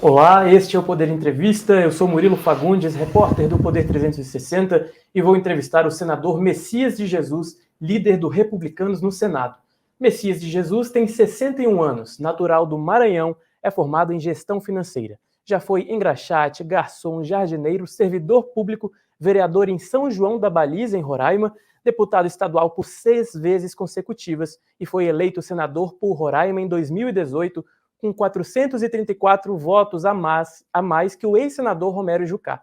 Olá, este é o Poder Entrevista. Eu sou Murilo Fagundes, repórter do Poder 360, e vou entrevistar o senador Messias de Jesus, líder do Republicanos no Senado. Messias de Jesus tem 61 anos, natural do Maranhão, é formado em gestão financeira. Já foi engraxate, garçom, jardineiro, servidor público, vereador em São João da Baliza, em Roraima, deputado estadual por 6 vezes consecutivas e foi eleito senador por Roraima em 2018, com 434 votos a mais que o ex-senador Romero Jucá.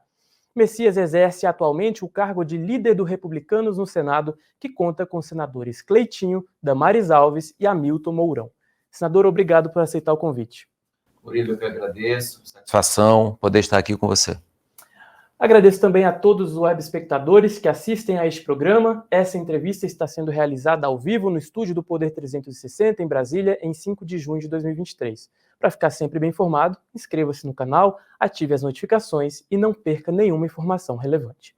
Messias exerce atualmente o cargo de líder do Republicanos no Senado, que conta com os senadores Cleitinho, Damares Alves e Hamilton Mourão. Senador, obrigado por aceitar o convite. Murilo, eu que agradeço. Satisfação poder estar aqui com você. Agradeço também a todos os web espectadores que assistem a este programa. Essa entrevista está sendo realizada ao vivo no estúdio do Poder 360, em Brasília, em 5 de junho de 2023. Para ficar sempre bem informado, inscreva-se no canal, ative as notificações e não perca nenhuma informação relevante.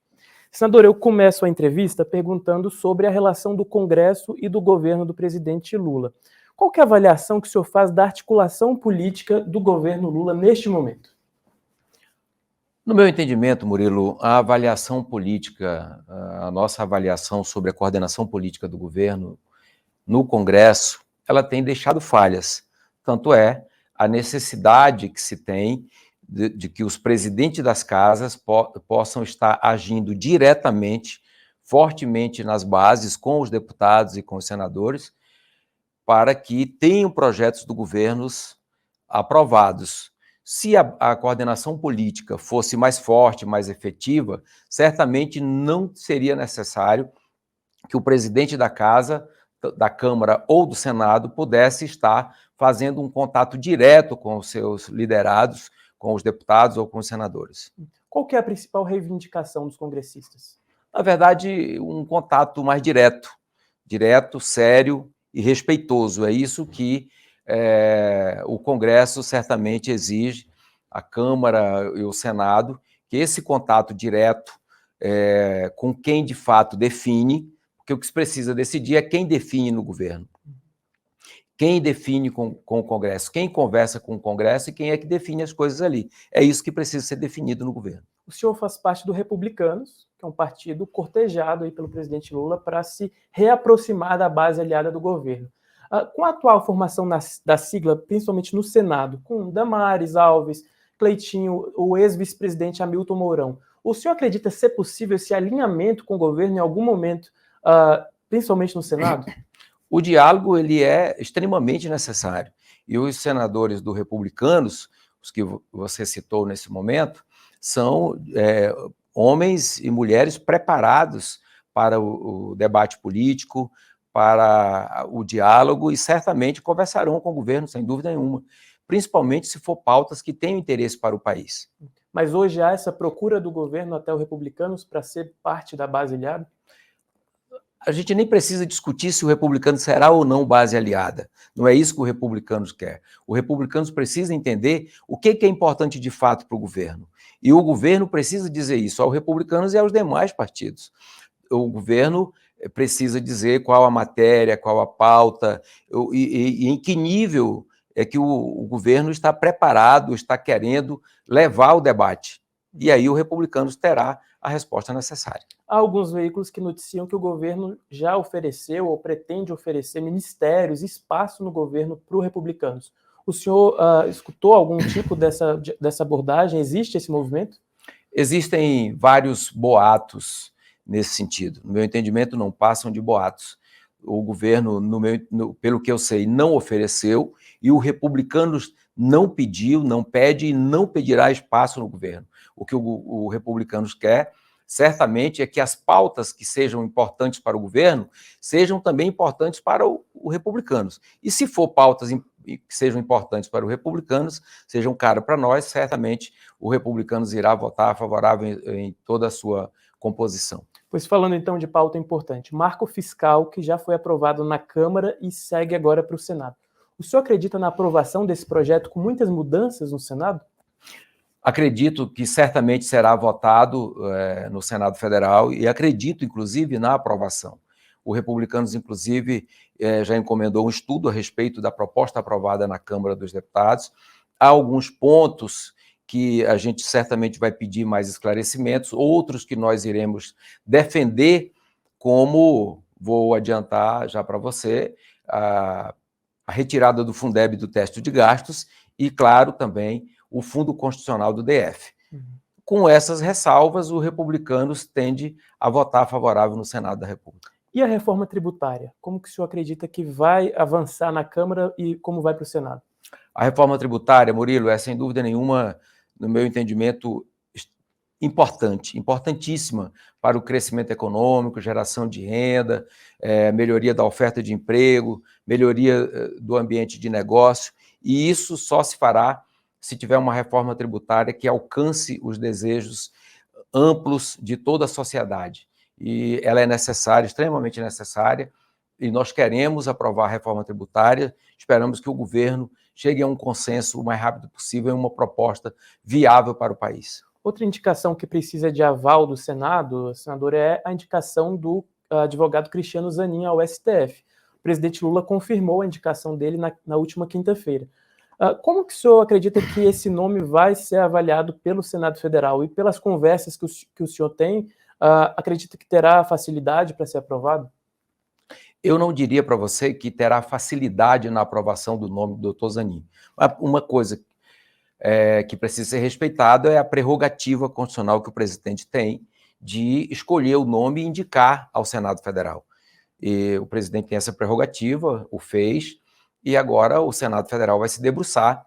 Senador, eu começo a entrevista perguntando sobre a relação do Congresso e do governo do presidente Lula. Qual que é a avaliação que o senhor faz da articulação política do governo Lula neste momento? No meu entendimento, Murilo, a avaliação política, a nossa avaliação sobre a coordenação política do governo no Congresso, ela tem deixado falhas. Tanto é a necessidade que se tem de que os presidentes das casas possam estar agindo diretamente, fortemente nas bases, com os deputados e com os senadores, para que tenham projetos do governo aprovados. Se a coordenação política fosse mais forte, mais efetiva, certamente não seria necessário que o presidente da casa, da Câmara ou do Senado pudesse estar fazendo um contato direto com os seus liderados, com os deputados ou com os senadores. Qual que é a principal reivindicação dos congressistas? Na verdade, um contato mais direto, sério e respeitoso. É isso que o Congresso certamente exige, a Câmara e o Senado, que esse contato direto com quem de fato define, porque o que se precisa decidir é quem define no governo. Quem define com o Congresso, quem conversa com o Congresso e quem é que define as coisas ali. É isso que precisa ser definido no governo. O senhor faz parte do Republicanos, que é um partido cortejado aí pelo presidente Lula para se reaproximar da base aliada do governo. Com a atual formação da sigla, principalmente no Senado, com Damares Alves, Cleitinho, o ex-vice-presidente Hamilton Mourão, o senhor acredita ser possível esse alinhamento com o governo em algum momento, principalmente no Senado? O diálogo ele é extremamente necessário. E os senadores do Republicanos, os que você citou nesse momento, são homens e mulheres preparados para o debate político, para o diálogo, e certamente conversarão com o governo, sem dúvida nenhuma, principalmente se for pautas que tenham interesse para o país. Mas hoje há essa procura do governo até os Republicanos para ser parte da base aliada? A gente nem precisa discutir se o republicano será ou não base aliada. Não é isso que o Republicanos quer. O Republicanos precisa entender o que é importante de fato para o governo. E o governo precisa dizer isso aos republicanos e aos demais partidos. O governo precisa dizer qual a matéria, qual a pauta, e em que nível é que o governo está preparado, está querendo levar o debate. E aí o Republicanos terá a resposta necessária. Há alguns veículos que noticiam que o governo já ofereceu ou pretende oferecer ministérios, espaço no governo para os republicanos. O senhor escutou algum tipo dessa abordagem? Existe esse movimento? Existem vários boatos nesse sentido. No meu entendimento, não passam de boatos. O governo, pelo que eu sei, não ofereceu, e o Republicanos não pediu, não pede e não pedirá espaço no governo. O que o Republicanos quer, certamente, é que as pautas que sejam importantes para o governo sejam também importantes para o Republicanos. E se for pautas que sejam importantes para o Republicanos, sejam caras para nós, certamente o Republicanos irá votar favorável em toda a sua composição. Pois falando então de pauta importante, marco fiscal que já foi aprovado na Câmara e segue agora para o Senado. O senhor acredita na aprovação desse projeto com muitas mudanças no Senado? Acredito que certamente será votado no Senado Federal e acredito, inclusive, na aprovação. O Republicanos, inclusive, já encomendou um estudo a respeito da proposta aprovada na Câmara dos Deputados. há alguns pontos que a gente certamente vai pedir mais esclarecimentos, outros que nós iremos defender, como, vou adiantar já para você, a retirada do Fundeb do teto de gastos e, claro, também o Fundo Constitucional do DF. Com essas ressalvas, o Republicanos tende a votar favorável no Senado da República. E a reforma tributária? Como que o senhor acredita que vai avançar na Câmara e como vai para o Senado? A reforma tributária, Murilo, é sem dúvida nenhuma, no meu entendimento, importantíssima para o crescimento econômico, geração de renda, melhoria da oferta de emprego, melhoria do ambiente de negócio, e isso só se fará se tiver uma reforma tributária que alcance os desejos amplos de toda a sociedade. E ela é necessária, extremamente necessária, e nós queremos aprovar a reforma tributária, esperamos que o governo chegue a um consenso o mais rápido possível em uma proposta viável para o país. Outra indicação que precisa de aval do Senado, senador, é a indicação do advogado Cristiano Zanin ao STF. O presidente Lula confirmou a indicação dele na última quinta-feira. Como que o senhor acredita que esse nome vai ser avaliado pelo Senado Federal? E pelas conversas que o senhor tem, acredita que terá facilidade para ser aprovado? Eu não diria para você que terá facilidade na aprovação do nome do Dr. Zanin. Uma coisa que precisa ser respeitada é a prerrogativa constitucional que o presidente tem de escolher o nome e indicar ao Senado Federal. E o presidente tem essa prerrogativa, o fez, e agora o Senado Federal vai se debruçar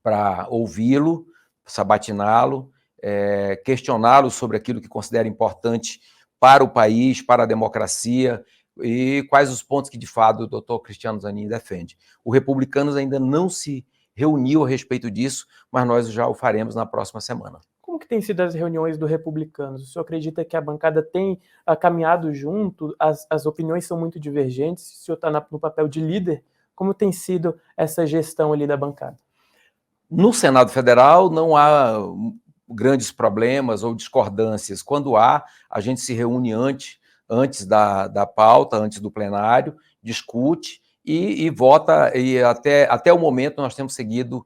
para ouvi-lo, sabatiná-lo, questioná-lo sobre aquilo que considera importante para o país, para a democracia, e quais os pontos que, de fato, o doutor Cristiano Zanin defende. O Republicanos ainda não se reuniu a respeito disso, mas nós já o faremos na próxima semana. Como que tem sido as reuniões do Republicanos? O senhor acredita que a bancada tem caminhado junto? As opiniões são muito divergentes? O senhor está no papel de líder? Como tem sido essa gestão ali da bancada? No Senado Federal não há grandes problemas ou discordâncias. Quando há, a gente se reúne antes da pauta, antes do plenário, discute e vota, e até o momento nós temos seguido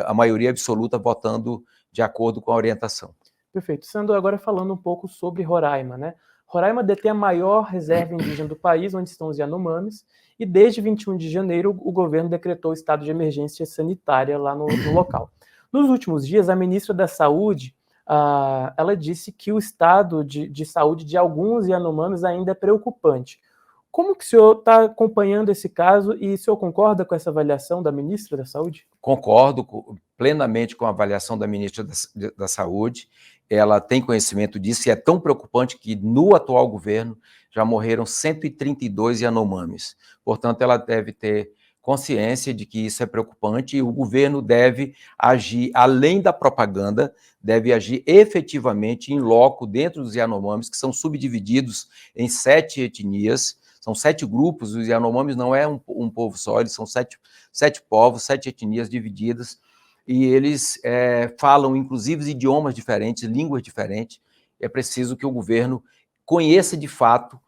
a maioria absoluta votando de acordo com a orientação. Perfeito. Sandro, agora falando um pouco sobre Roraima, né? Roraima detém a maior reserva indígena do país, onde estão os Yanomamis, e desde 21 de janeiro o governo decretou estado de emergência sanitária lá no local. Nos últimos dias, a ministra da Saúde, ela disse que o estado de saúde de alguns Yanomamis ainda é preocupante. Como que o senhor está acompanhando esse caso e o senhor concorda com essa avaliação da ministra da Saúde? Concordo plenamente com a avaliação da ministra da Saúde. Ela tem conhecimento disso e é tão preocupante que no atual governo já morreram 132 Yanomamis. Portanto, ela deve ter consciência de que isso é preocupante e o governo deve agir, além da propaganda, deve agir efetivamente em loco dentro dos Yanomamis, que são subdivididos em 7 etnias, são 7 grupos. Os Yanomamis não é um povo só, eles são 7 povos, 7 etnias divididas, e eles falam, inclusive, idiomas diferentes, línguas diferentes. É preciso que o governo conheça, de fato,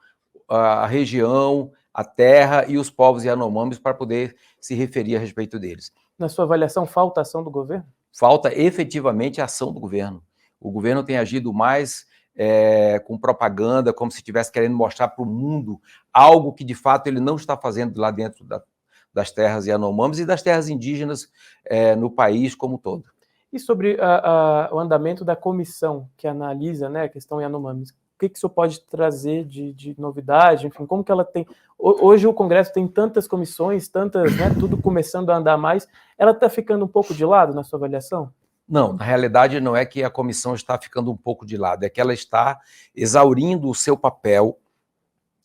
a região, a terra e os povos Yanomamis para poder se referir a respeito deles. Na sua avaliação, falta ação do governo? Falta efetivamente a ação do governo. O governo tem agido mais com propaganda, como se estivesse querendo mostrar para o mundo algo que, de fato, ele não está fazendo lá dentro das terras Yanomamis e das terras indígenas no país como um todo. E sobre o andamento da comissão que analisa, né, a questão Yanomamis, o que o senhor pode trazer de novidade? Enfim, como que ela tem... Hoje o Congresso tem tantas comissões, tantas, né, tudo começando a andar mais, ela está ficando um pouco de lado na sua avaliação? Não, na realidade não é que a comissão está ficando um pouco de lado, é que ela está exaurindo o seu papel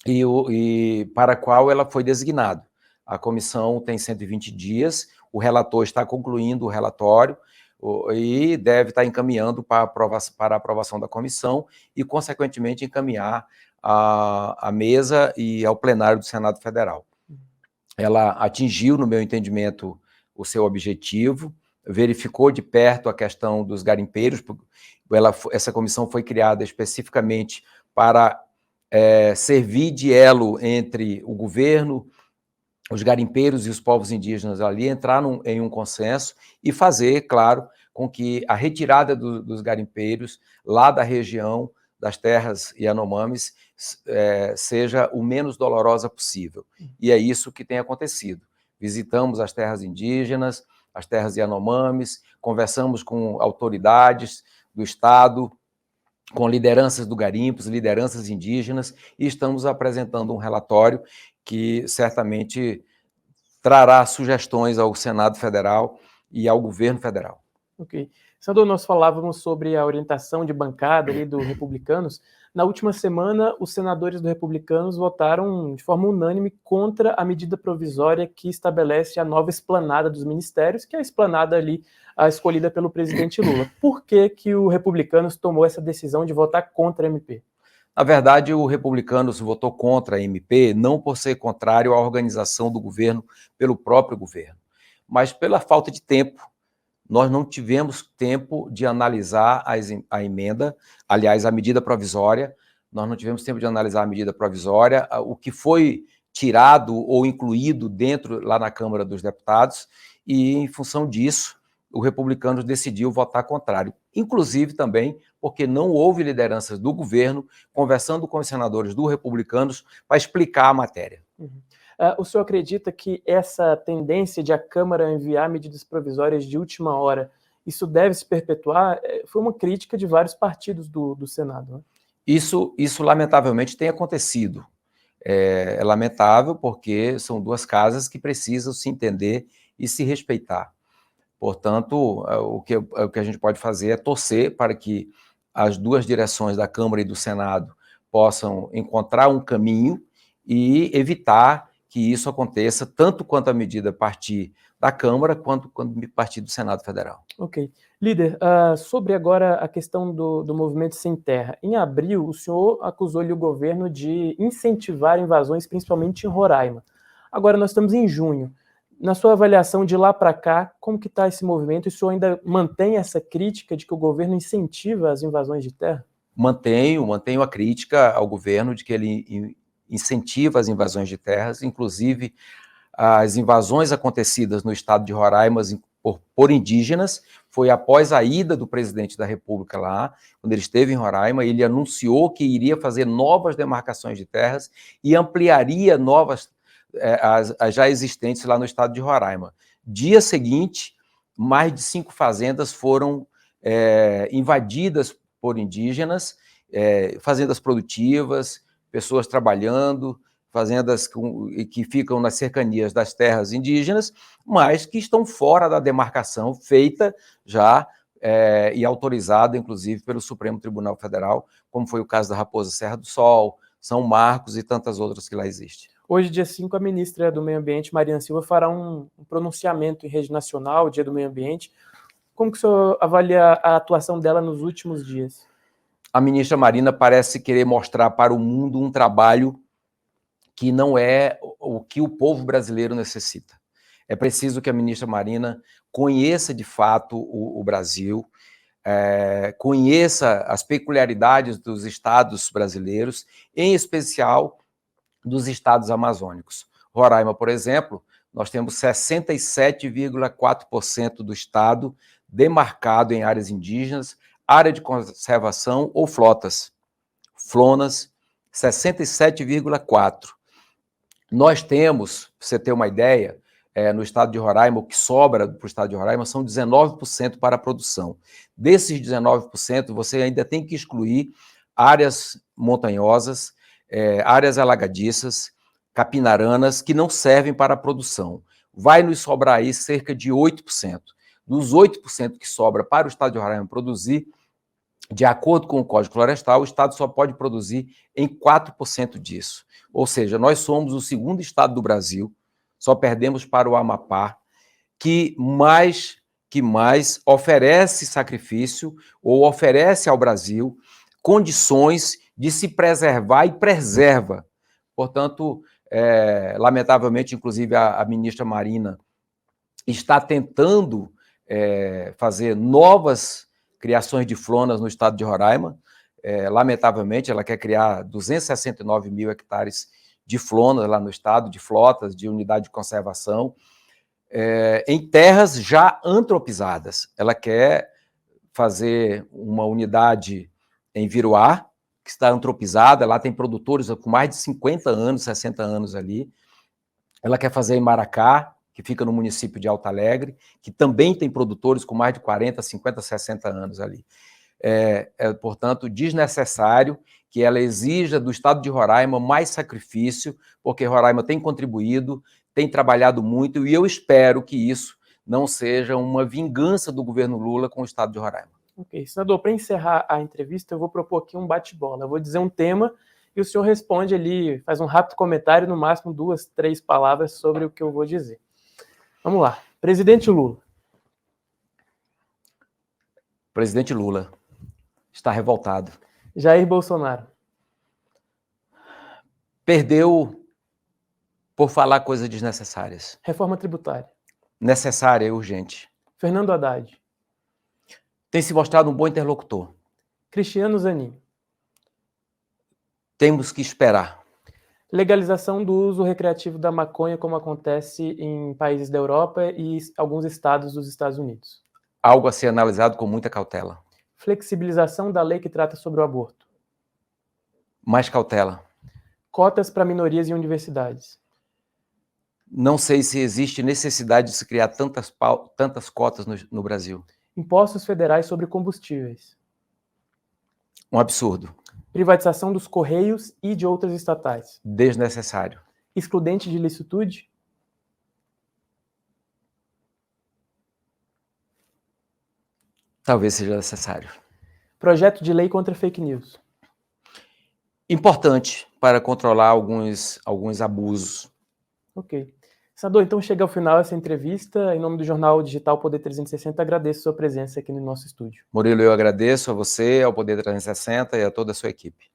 e para a qual ela foi designada. A comissão tem 120 dias, o relator está concluindo o relatório e deve estar encaminhando para a aprovação da comissão e, consequentemente, encaminhar à mesa e ao plenário do Senado Federal. Ela atingiu, no meu entendimento, o seu objetivo, verificou de perto a questão dos garimpeiros. Essa comissão foi criada especificamente para servir de elo entre o governo os garimpeiros e os povos indígenas ali entraram em um consenso e fazer, claro, com que a retirada dos garimpeiros lá da região das terras Yanomamis seja o menos dolorosa possível. E é isso que tem acontecido. Visitamos as terras indígenas, as terras Yanomamis, conversamos com autoridades do Estado, com lideranças do garimpos, lideranças indígenas, e estamos apresentando um relatório que certamente trará sugestões ao Senado Federal e ao governo federal. Ok. Senador, nós falávamos sobre a orientação de bancada ali do Republicanos. Na última semana, os senadores do Republicanos votaram de forma unânime contra a medida provisória que estabelece a nova esplanada dos ministérios, que é a esplanada ali escolhida pelo presidente Lula. Por que o Republicanos tomou essa decisão de votar contra a MP? Na verdade, o Republicanos votou contra a MP não por ser contrário à organização do governo pelo próprio governo, mas pela falta de tempo. Nós não tivemos tempo de analisar a emenda, aliás, a medida provisória, nós não tivemos tempo de analisar a medida provisória, o que foi tirado ou incluído dentro, lá na Câmara dos Deputados, e em função disso, o Republicanos decidiu votar contrário. Inclusive também porque não houve lideranças do governo conversando com os senadores do Republicanos para explicar a matéria. Uhum. O senhor acredita que essa tendência de a Câmara enviar medidas provisórias de última hora, isso deve se perpetuar? Foi uma crítica de vários partidos do Senado, né? Isso lamentavelmente tem acontecido. É lamentável porque são duas casas que precisam se entender e se respeitar. Portanto, o que a gente pode fazer é torcer para que as duas direções da Câmara e do Senado possam encontrar um caminho e evitar que isso aconteça tanto quanto a medida partir da Câmara, quanto partir do Senado Federal. Ok. Líder, sobre agora a questão do movimento sem terra. Em abril, o senhor acusou-lhe o governo de incentivar invasões, principalmente em Roraima. Agora nós estamos em junho. Na sua avaliação de lá para cá, como que está esse movimento? E o senhor ainda mantém essa crítica de que o governo incentiva as invasões de terra? Mantenho a crítica ao governo de que ele incentiva as invasões de terras, inclusive as invasões acontecidas no estado de Roraima por indígenas, foi após a ida do presidente da República lá, quando ele esteve em Roraima, ele anunciou que iria fazer novas demarcações de terras e ampliaria as já existentes lá no estado de Roraima. Dia seguinte, mais de 5 fazendas foram invadidas por indígenas, fazendas produtivas, pessoas trabalhando, fazendas que ficam nas cercanias das terras indígenas, mas que estão fora da demarcação feita já e autorizada, inclusive, pelo Supremo Tribunal Federal, como foi o caso da Raposa Serra do Sol, São Marcos e tantas outras que lá existem. Hoje, dia 5, a ministra do Meio Ambiente, Marina Silva, fará um pronunciamento em rede nacional, Dia do Meio Ambiente. Como que o senhor avalia a atuação dela nos últimos dias? A ministra Marina parece querer mostrar para o mundo um trabalho que não é o que o povo brasileiro necessita. É preciso que a ministra Marina conheça de fato o Brasil, conheça as peculiaridades dos estados brasileiros, em especial dos estados amazônicos. Roraima, por exemplo, nós temos 67,4% do estado demarcado em áreas indígenas, área de conservação ou flonas, 67,4%. Nós temos, para você ter uma ideia, no estado de Roraima, o que sobra para o estado de Roraima são 19% para a produção. Desses 19%, você ainda tem que excluir áreas montanhosas, áreas alagadiças, capinaranas, que não servem para a produção. Vai nos sobrar aí cerca de 8%. Dos 8% que sobra para o estado de Roraima produzir, de acordo com o Código Florestal, o estado só pode produzir em 4% disso. Ou seja, nós somos o segundo estado do Brasil, só perdemos para o Amapá, que mais oferece sacrifício ou oferece ao Brasil condições de se preservar e preserva. Portanto, lamentavelmente, inclusive, a ministra Marina está tentando fazer novas criações de flonas no estado de Roraima. Lamentavelmente, ela quer criar 269 mil hectares de flonas lá no estado, de flotas, de unidade de conservação, em terras já antropizadas. Ela quer fazer uma unidade em Viroá, que está antropizada, lá tem produtores com mais de 50 anos, 60 anos ali. Ela quer fazer em Maracá, que fica no município de Alto Alegre, que também tem produtores com mais de 40, 50, 60 anos ali. Portanto, desnecessário que ela exija do estado de Roraima mais sacrifício, porque Roraima tem contribuído, tem trabalhado muito, e eu espero que isso não seja uma vingança do governo Lula com o estado de Roraima. Ok, senador, para encerrar a entrevista, eu vou propor aqui um bate-bola. Eu vou dizer um tema e o senhor responde ali, faz um rápido comentário, no máximo 2, 3 palavras sobre o que eu vou dizer. Vamos lá. Presidente Lula. Presidente Lula está revoltado. Jair Bolsonaro. Perdeu por falar coisas desnecessárias. Reforma tributária. Necessária e urgente. Fernando Haddad. Tem se mostrado um bom interlocutor. Cristiano Zanin. Temos que esperar. Legalização do uso recreativo da maconha, como acontece em países da Europa e alguns estados dos Estados Unidos. Algo a ser analisado com muita cautela. Flexibilização da lei que trata sobre o aborto. Mais cautela. Cotas para minorias em universidades. Não sei se existe necessidade de se criar tantas cotas no Brasil. Impostos federais sobre combustíveis. Um absurdo. Privatização dos Correios e de outras estatais. Desnecessário. Excludente de licitude. Talvez seja necessário. Projeto de lei contra fake news. Importante para controlar alguns abusos. Ok. Senador, então chega ao final essa entrevista. Em nome do Jornal Digital Poder 360, agradeço a sua presença aqui no nosso estúdio. Murilo, eu agradeço a você, ao Poder 360 e a toda a sua equipe.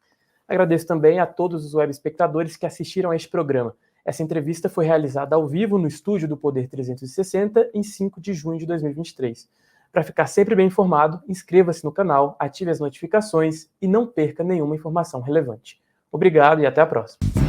Agradeço também a todos os web espectadores que assistiram a este programa. Essa entrevista foi realizada ao vivo no estúdio do Poder 360 em 5 de junho de 2023. Para ficar sempre bem informado, inscreva-se no canal, ative as notificações e não perca nenhuma informação relevante. Obrigado e até a próxima.